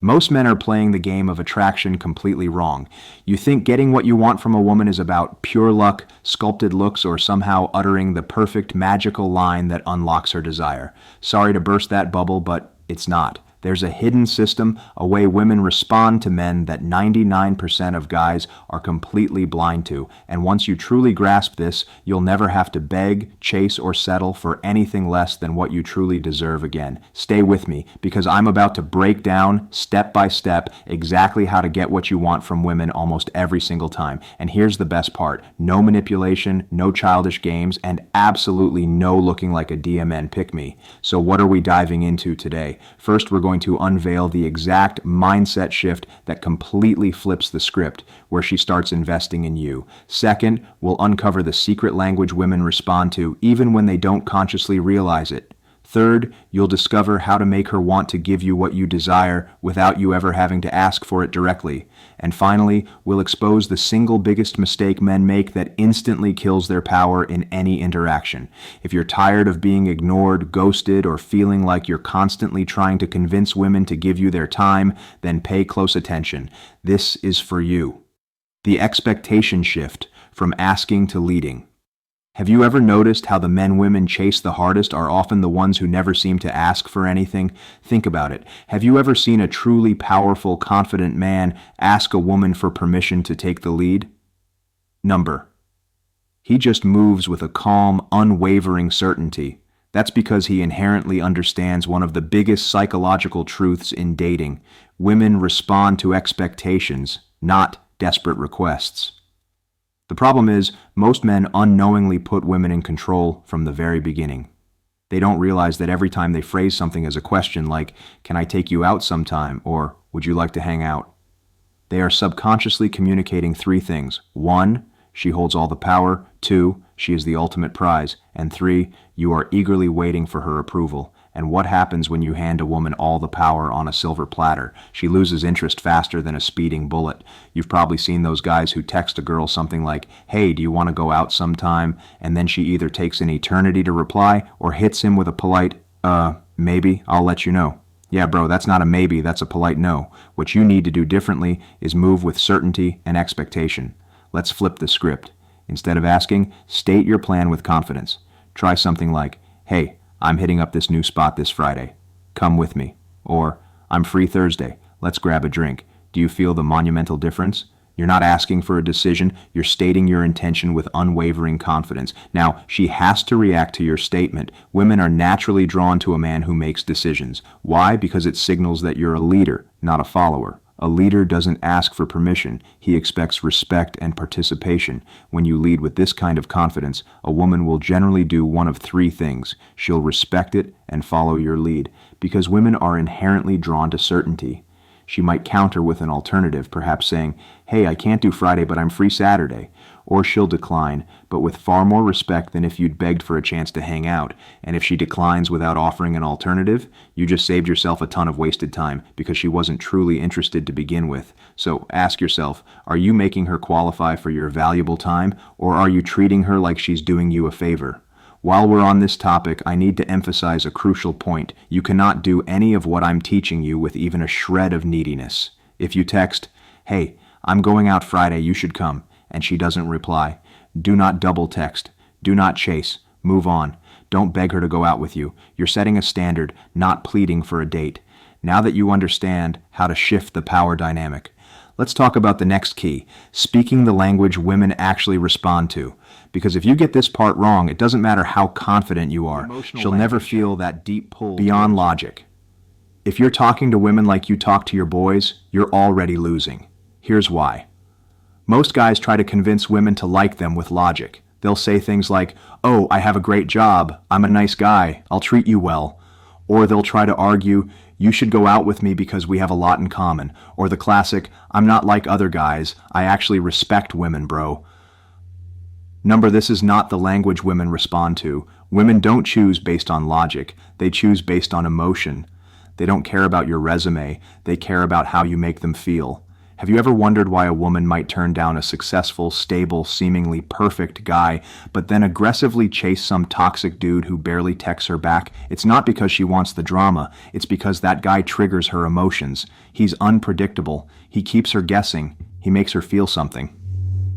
Most men are playing the game of attraction completely wrong. You think getting what you want from a woman is about pure luck, sculpted looks, or somehow uttering the perfect magical line that unlocks her desire. Sorry to burst that bubble, but it's not. There's a hidden system, a way women respond to men that 99% of guys are completely blind to. And once you truly grasp this, you'll never have to beg, chase, or settle for anything less than what you truly deserve again. Stay with me, because I'm about to break down, step by step, exactly how to get what you want from women almost every single time. And here's the best part. No manipulation, no childish games, and absolutely no looking like a DMN pick-me. So what are we diving into today? First, we're going to unveil the exact mindset shift that completely flips the script, where she starts investing in you. Second, we'll uncover the secret language women respond to even when they don't consciously realize it. Third, you'll discover how to make her want to give you what you desire without you ever having to ask for it directly. And finally, we'll expose the single biggest mistake men make that instantly kills their power in any interaction. If you're tired of being ignored, ghosted, or feeling like you're constantly trying to convince women to give you their time, then pay close attention. This is for you. The expectation shift from asking to leading. Have you ever noticed how the men women chase the hardest are often the ones who never seem to ask for anything? Think about it. Have you ever seen a truly powerful, confident man ask a woman for permission to take the lead? Number. He just moves with a calm, unwavering certainty. That's because he inherently understands one of the biggest psychological truths in dating. Women respond to expectations, not desperate requests. The problem is, most men unknowingly put women in control from the very beginning. They don't realize that every time they phrase something as a question like, "Can I take you out sometime?" or "Would you like to hang out?" they are subconsciously communicating three things. 1, she holds all the power. 2, she is the ultimate prize. And 3, you are eagerly waiting for her approval. And what happens when you hand a woman all the power on a silver platter? She loses interest faster than a speeding bullet. You've probably seen those guys who text a girl something like, "Hey, do you want to go out sometime?" And then she either takes an eternity to reply or hits him with a polite, maybe, I'll let you know. Yeah, bro, that's not a maybe, that's a polite no. What you need to do differently is move with certainty and expectation. Let's flip the script. Instead of asking, state your plan with confidence. Try something like, "Hey, I'm hitting up this new spot this Friday. Come with me." Or, "I'm free Thursday. Let's grab a drink." Do you feel the monumental difference? You're not asking for a decision, you're stating your intention with unwavering confidence. Now, she has to react to your statement. Women are naturally drawn to a man who makes decisions. Why? Because it signals that you're a leader, not a follower. A leader doesn't ask for permission. He expects respect and participation. When you lead with this kind of confidence, a woman will generally do one of three things. She'll respect it and follow your lead, because women are inherently drawn to certainty. She might counter with an alternative, perhaps saying, "Hey, I can't do Friday, but I'm free Saturday." Or she'll decline, but with far more respect than if you'd begged for a chance to hang out. And if she declines without offering an alternative, you just saved yourself a ton of wasted time because she wasn't truly interested to begin with. So ask yourself, are you making her qualify for your valuable time, or are you treating her like she's doing you a favor? While we're on this topic, I need to emphasize a crucial point. You cannot do any of what I'm teaching you with even a shred of neediness. If you text, "Hey, I'm going out Friday, you should come," and she doesn't reply, do not double text. Do not chase. Move on. Don't beg her to go out with you. You're setting a standard, not pleading for a date. Now that you understand how to shift the power dynamic, let's talk about the next key, speaking the language women actually respond to. Because if you get this part wrong, it doesn't matter how confident you are. She'll never feel that deep pull beyond logic. If you're talking to women like you talk to your boys, you're already losing. Here's why. Most guys try to convince women to like them with logic. They'll say things like, "Oh, I have a great job. I'm a nice guy. I'll treat you well." Or they'll try to argue, "You should go out with me because we have a lot in common." Or the classic, "I'm not like other guys. I actually respect women, bro." This is not the language women respond to. Women don't choose based on logic. They choose based on emotion. They don't care about your resume. They care about how you make them feel. Have you ever wondered why a woman might turn down a successful, stable, seemingly perfect guy, but then aggressively chase some toxic dude who barely texts her back? It's not because she wants the drama, it's because that guy triggers her emotions. He's unpredictable, he keeps her guessing, he makes her feel something.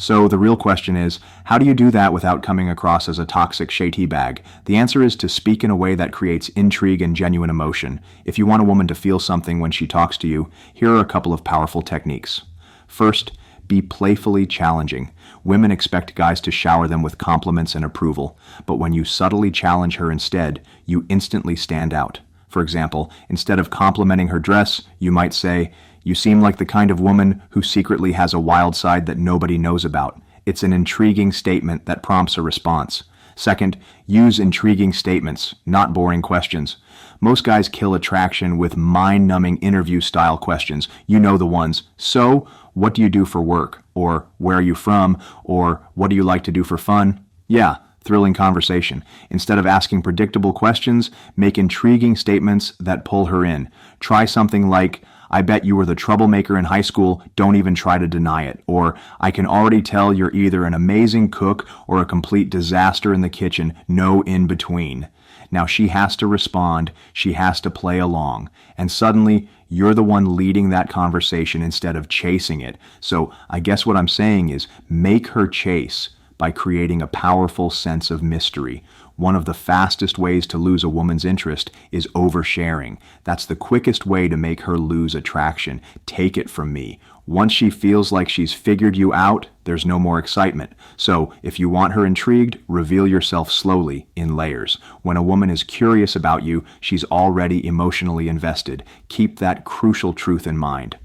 So the real question is, how do you do that without coming across as a toxic shady bag? The answer is to speak in a way that creates intrigue and genuine emotion. If you want a woman to feel something when she talks to you, here are a couple of powerful techniques. First, be playfully challenging. Women expect guys to shower them with compliments and approval, but when you subtly challenge her instead, you instantly stand out. For example, instead of complimenting her dress, you might say, "You seem like the kind of woman who secretly has a wild side that nobody knows about." It's an intriguing statement that prompts a response. Second, use intriguing statements, not boring questions. Most guys kill attraction with mind-numbing interview-style questions. You know the ones. So, what do you do for work? Or, where are you from? Or, what do you like to do for fun? Yeah, thrilling conversation. Instead of asking predictable questions, make intriguing statements that pull her in. Try something like, "I bet you were the troublemaker in high school, don't even try to deny it." Or, "I can already tell you're either an amazing cook or a complete disaster in the kitchen, no in between." Now she has to respond, she has to play along, and suddenly you're the one leading that conversation instead of chasing it. So I guess what I'm saying is make her chase by creating a powerful sense of mystery. One of the fastest ways to lose a woman's interest is oversharing. That's the quickest way to make her lose attraction. Take it from me. Once she feels like she's figured you out, there's no more excitement. So, if you want her intrigued, reveal yourself slowly, in layers. When a woman is curious about you, she's already emotionally invested. Keep that crucial truth in mind.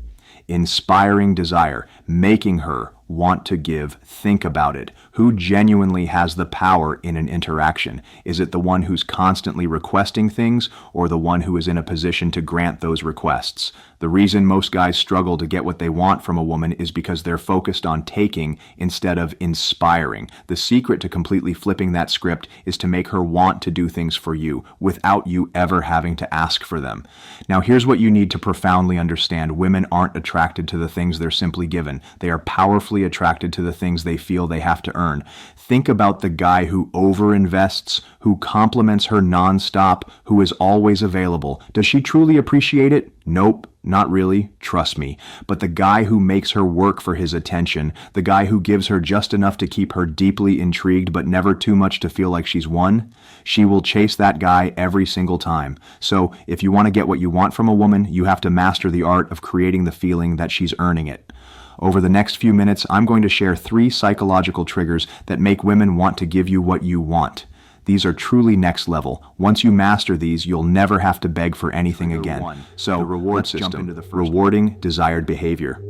Inspiring desire, making her want to give. Think about it. Who genuinely has the power in an interaction? Is it the one who's constantly requesting things, or the one who is in a position to grant those requests? The reason most guys struggle to get what they want from a woman is because they're focused on taking instead of inspiring. The secret to completely flipping that script is to make her want to do things for you without you ever having to ask for them. Now, here's what you need to profoundly understand. Women aren't attracted to the things they're simply given. They are powerfully attracted to the things they feel they have to earn. Think about the guy who overinvests, who compliments her nonstop, who is always available. Does she truly appreciate it? Nope, not really, trust me. But the guy who makes her work for his attention, the guy who gives her just enough to keep her deeply intrigued but never too much to feel like she's won, she will chase that guy every single time. So if you want to get what you want from a woman, you have to master the art of creating the feeling that she's earning it. Over the next few minutes, I'm going to share 3 psychological triggers that make women want to give you what you want. These are truly next level. Once you master these, you'll never have to beg for anything again. So, the reward system, rewarding desired behavior.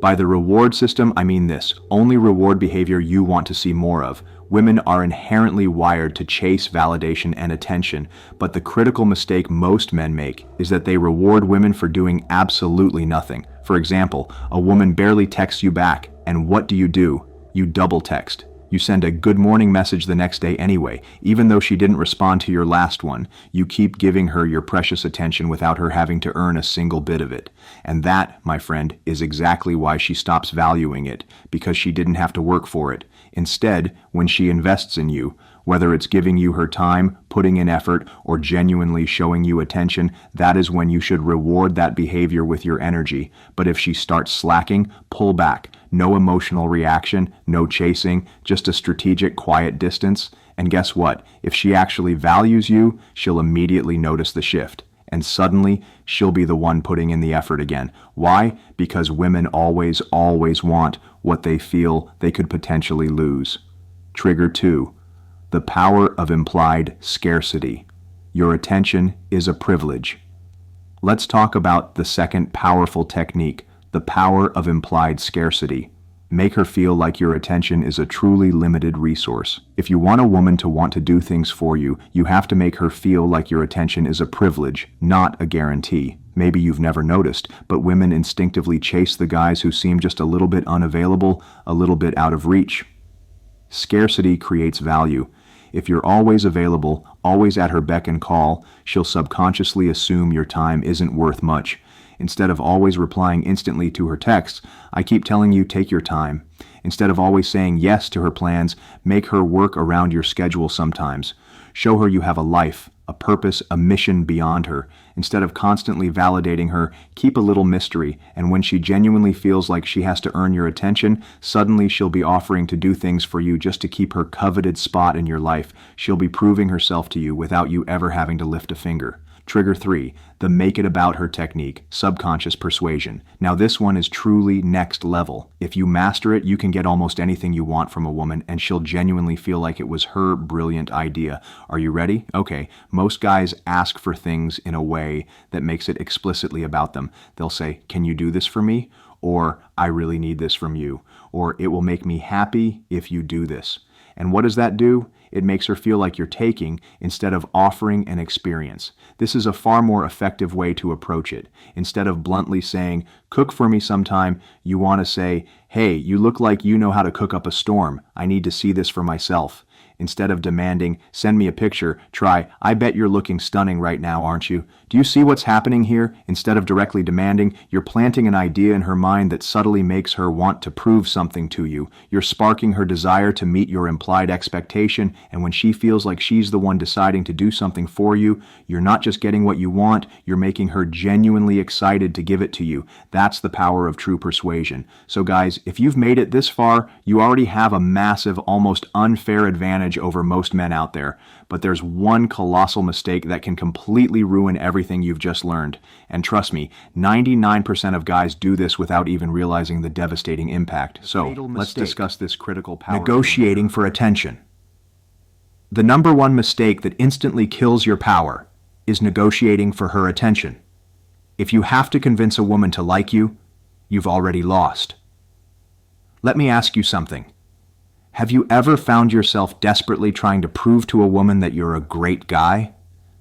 By the reward system, I mean this: only reward behavior you want to see more of. Women are inherently wired to chase validation and attention, but the critical mistake most men make is that they reward women for doing absolutely nothing. For example, a woman barely texts you back, and what do? You double text. You send a good morning message the next day anyway. Even though she didn't respond to your last one, you keep giving her your precious attention without her having to earn a single bit of it. And that, my friend, is exactly why she stops valuing it, because she didn't have to work for it. Instead, when she invests in you, whether it's giving you her time, putting in effort, or genuinely showing you attention, that is when you should reward that behavior with your energy. But if she starts slacking, pull back. No emotional reaction, no chasing, just a strategic, quiet distance. And guess what? If she actually values you, she'll immediately notice the shift. And suddenly, she'll be the one putting in the effort again. Why? Because women always want what they feel they could potentially lose. Trigger 2. The power of implied scarcity. Your attention is a privilege. Let's talk about the second powerful technique, the power of implied scarcity. Make her feel like your attention is a truly limited resource. If you want a woman to want to do things for you, you have to make her feel like your attention is a privilege, not a guarantee. Maybe you've never noticed, but women instinctively chase the guys who seem just a little bit unavailable, a little bit out of reach. Scarcity creates value. If you're always available, always at her beck and call, she'll subconsciously assume your time isn't worth much. Instead of always replying instantly to her texts, I keep telling you take your time. Instead of always saying yes to her plans, make her work around your schedule sometimes. Show her you have a life, a purpose, a mission beyond her. Instead of constantly validating her, keep a little mystery, and when she genuinely feels like she has to earn your attention, suddenly she'll be offering to do things for you just to keep her coveted spot in your life. She'll be proving herself to you without you ever having to lift a finger. Trigger 3, the make it about her technique, subconscious persuasion. Now this one is truly next level. If you master it, you can get almost anything you want from a woman, and she'll genuinely feel like it was her brilliant idea. Are you ready? Okay, most guys ask for things in a way that makes it explicitly about them. They'll say, "Can you do this for me?" Or, "I really need this from you." Or, "It will make me happy if you do this." And what does that do? It makes her feel like you're taking instead of offering an experience. This is a far more effective way to approach it. Instead of bluntly saying, "Cook for me sometime," you want to say, "Hey, you look like you know how to cook up a storm. I need to see this for myself." Instead of demanding, "Send me a picture," try, "I bet you're looking stunning right now, aren't you? Do you see what's happening here?" Instead of directly demanding, you're planting an idea in her mind that subtly makes her want to prove something to you. You're sparking her desire to meet your implied expectation, and when she feels like she's the one deciding to do something for you, you're not just getting what you want, you're making her genuinely excited to give it to you. That's the power of true persuasion. So guys, if you've made it this far, you already have a massive, almost unfair advantage over most men out there. But there's one colossal mistake that can completely ruin everything you've just learned. And trust me, 99% of guys do this without even realizing the devastating impact. So let's discuss this critical power. Negotiating for attention. The number one mistake that instantly kills your power is negotiating for her attention. If you have to convince a woman to like you, you've already lost. Let me ask you something. Have you ever found yourself desperately trying to prove to a woman that you're a great guy?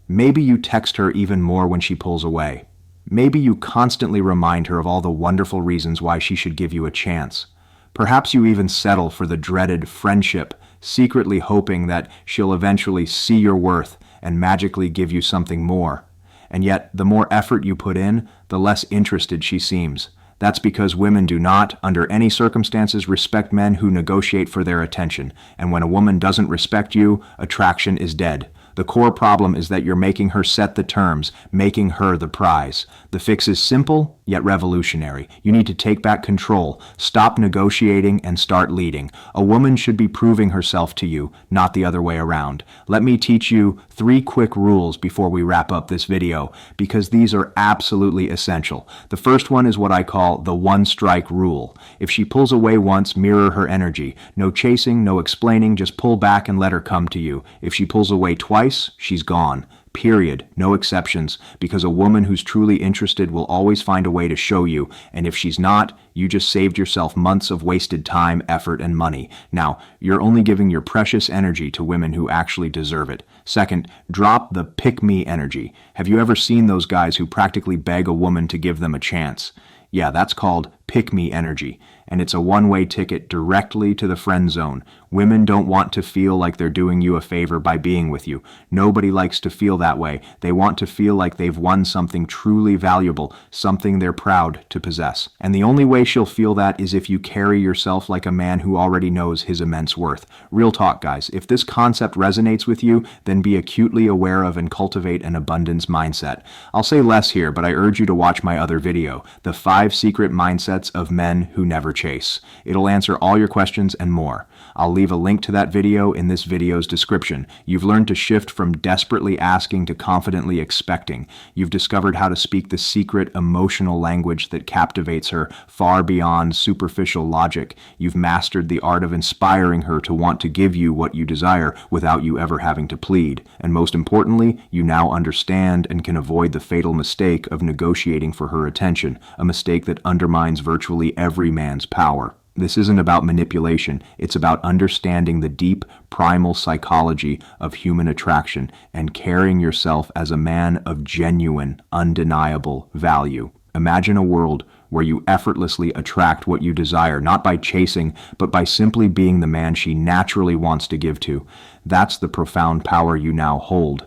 Maybe you text her even more when she pulls away. Maybe you constantly remind her of all the wonderful reasons why she should give you a chance. Perhaps you even settle for the dreaded friendship, secretly hoping that she'll eventually see your worth and magically give you something more. And yet, the more effort you put in, the less interested she seems. That's because women do not, under any circumstances, respect men who negotiate for their attention. And when a woman doesn't respect you, attraction is dead. The core problem is that you're making her set the terms, making her the prize. The fix is simple, yet revolutionary. You need to take back control, stop negotiating, and start leading. A woman should be proving herself to you, not the other way around. Let me teach you 3 quick rules before we wrap up this video, because these are absolutely essential. The first one is what I call the one-strike rule. If she pulls away once, mirror her energy. No chasing, no explaining, just pull back and let her come to you. If she pulls away twice, she's gone. Period. No exceptions, because a woman who's truly interested will always find a way to show you, and if she's not, you just saved yourself months of wasted time, effort, and money. Now, you're only giving your precious energy to women who actually deserve it. Second, drop the pick-me energy. Have you ever seen those guys who practically beg a woman to give them a chance? Yeah, that's called pick-me energy, and it's a one-way ticket directly to the friend zone. Women don't want to feel like they're doing you a favor by being with you. Nobody likes to feel that way. They want to feel like they've won something truly valuable, something they're proud to possess. And the only way she'll feel that is if you carry yourself like a man who already knows his immense worth. Real talk, guys. If this concept resonates with you, then be acutely aware of and cultivate an abundance mindset. I'll say less here, but I urge you to watch my other video, The 5 Secret Mindsets of Men Who Never Chase. It'll answer all your questions and more. I'll leave a link to that video in this video's description. You've learned to shift from desperately asking to confidently expecting. You've discovered how to speak the secret emotional language that captivates her far beyond superficial logic. You've mastered the art of inspiring her to want to give you what you desire without you ever having to plead. And most importantly, you now understand and can avoid the fatal mistake of negotiating for her attention, a mistake that undermines virtually every man's power. This isn't about manipulation, it's about understanding the deep, primal psychology of human attraction and carrying yourself as a man of genuine, undeniable value. Imagine a world where you effortlessly attract what you desire, not by chasing, but by simply being the man she naturally wants to give to. That's the profound power you now hold.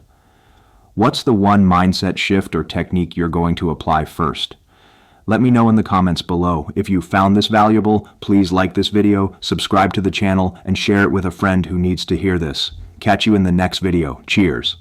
What's the one mindset shift or technique you're going to apply first? Let me know in the comments below. If you found this valuable, please like this video, subscribe to the channel, and share it with a friend who needs to hear this. Catch you in the next video. Cheers.